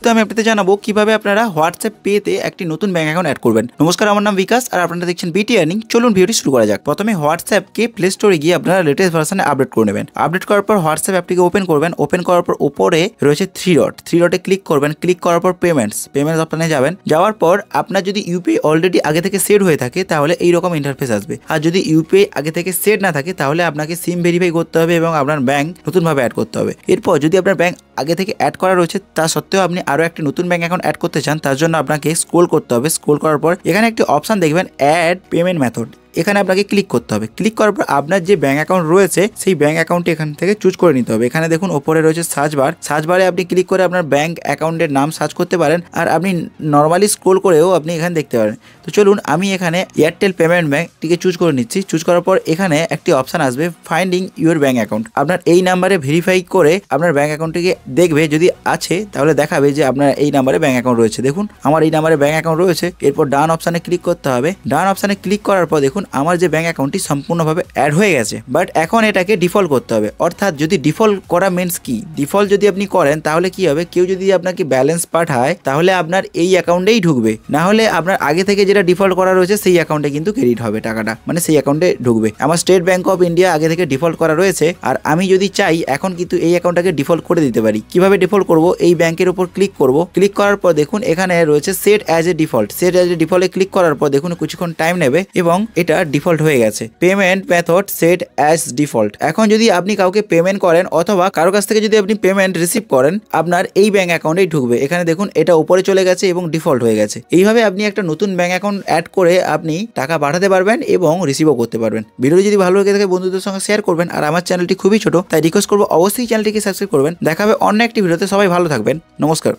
তো আমি আপনাদের জানাবো কিভাবে আপনারা হোয়াটসঅ্যাপ পেতে একটি নতুন ব্যাংক অ্যাকাউন্ট অ্যাড করবেন। নমস্কার, আমার নাম বিকাশ আর আপনারা দেখছেন বিটি আর্নিং। চলুন ভিডিওটি শুরু করা যাক। প্রথমে হোয়াটসঅ্যাপকে প্লে স্টোরে গিয়ে আপনারা লেটেস্ট ভার্সনে আপডেট করে নেবেন। আপডেট করার পর হোয়াটসঅ্যাপ অ্যাপটিকে ওপেন করবেন। ওপেন করার পর উপরে রয়েছে থ্রি ডটে ক্লিক করবেন। ক্লিক করার পর পেমেন্টস অপশনে যাবেন। যাওয়ার পর আপনার যদি ইউপিআই অলরেডি আগে থেকে সেট হয়ে থাকে তাহলে এইরকম ইন্টারফেস আসবে। আর যদি ইউপিআই আগে থেকে সেট না থাকে তাহলে আপনাকে সিম ভেরিফাই করতে হবে এবং আপনার ব্যাংক নতুনভাবে অ্যাড করতে হবে। এরপর যদি আপনার ব্যাংক আগে থেকে অ্যাড করা রয়েছে তা সত্ত্বেও আপনি আরও একটি নতুন ব্যাংক অ্যাকাউন্ট অ্যাড করতে চান, তার জন্য আপনাকে স্ক্রল করতে হবে। স্ক্রল করার পর এখানে একটি অপশন দেখবেন অ্যাড পেমেন্ট মেথড, এখানে আপনাকে ক্লিক করতে হবে। ক্লিক করার পর আপনার যে ব্যাংক অ্যাকাউন্ট রয়েছে সেই ব্যাংক অ্যাকাউন্টটি এখান থেকে চুজ করে নিতে হবে। এখানে দেখুন ওপরে রয়েছে সার্চ বারে আপনি ক্লিক করে আপনার ব্যাংক অ্যাকাউন্টের নাম সার্চ করতে পারেন। আর আপনি নর্মালি স্ক্রল করেও আপনি এখানে দেখতে পারেন। তো চলুন আমি এখানে এয়ারটেল পেমেন্ট ব্যাংকটিকে চুজ করে নিচ্ছি। চুজ করার পর এখানে একটি অপশান আসবে ফাইন্ডিং ইউর ব্যাংক অ্যাকাউন্ট। আপনার এই নাম্বারে ভেরিফাই করে আপনার ব্যাংক অ্যাকাউন্টটিকে দেখবে, যদি আছে তাহলে দেখাবে যে আপনার এই নাম্বারে ব্যাংক অ্যাকাউন্ট রয়েছে। দেখুন আমার এই নাম্বারে ব্যাংক অ্যাকাউন্ট রয়েছে। এরপর ডান অপশানে ক্লিক করতে হবে। ডান অপশানে ক্লিক করার পর দেখুন আমার যে ব্যাংক অ্যাকাউন্টটি সম্পূর্ণভাবে অ্যাড হয়ে গেছে, বাট এখন এটাকে ডিফল্ট করতে হবে। অর্থাৎ যদি ডিফল্ট করা মিন্স কি, ডিফল্ট যদি আপনি করেন তাহলে কি হবে, কেউ যদি আপনাকে ব্যালেন্স পাঠায় তাহলে আপনার এই অ্যাকাউন্টেই ঢুকবে, না হলে আপনার আগে থেকে যেটা ডিফল্ট করা রয়েছে সেই অ্যাকাউন্টে কিন্তু ক্রেডিট হবে টাকাটা, মানে সেই অ্যাকাউন্টে ঢুকবে। আমার স্টেট ব্যাংক অফ ইন্ডিয়া আগে থেকে ডিফল্ট করা রয়েছে, আর আমি যদি চাই এখন কিন্তু এই অ্যাকাউন্টটাকে ডিফল্ট করে দিতে পারি। কিভাবে ডিফল্ট করব, এই ব্যাংকের উপর ক্লিক করব। ক্লিক করার পর দেখুন এখানে রয়েছে set as a default. Set as a ডিফল্টে ক্লিক করার পর দেখুন কিছুক্ষণ টাইম নেবে এবং এটা ডিফল্ট হয়ে গেছে। Payment method set as default. এখন যদি আপনি কাউকে পেমেন্ট করেন অথবা কারো কাছ থেকে যদি আপনি পেমেন্ট রিসিভ করেন, আপনার এই ব্যাংক অ্যাকাউন্টেই ঢুকবে। এখানে দেখুন এটা উপরে চলে গেছে এবং ডিফল্ট হয়ে গেছে। এইভাবে আপনি একটা নতুন ব্যাংক অ্যাকাউন্ট অ্যাড করে আপনি টাকা পাঠাতে পারবেন এবং রিসিভও করতে পারবেন। ভিডিওটি যদি ভালো লাগে থাকে বন্ধুদের সঙ্গে শেয়ার করবেন। আর আমার চ্যানেলটি খুবই ছোট, তাই রিকোয়েস্ট করবো অবশ্যই চ্যানেলটিকে সাবস্ক্রাইব করবেন। দেখা হবে অন্য একটি ভিডিওতে। সবাই ভালো থাকবেন। নমস্কার।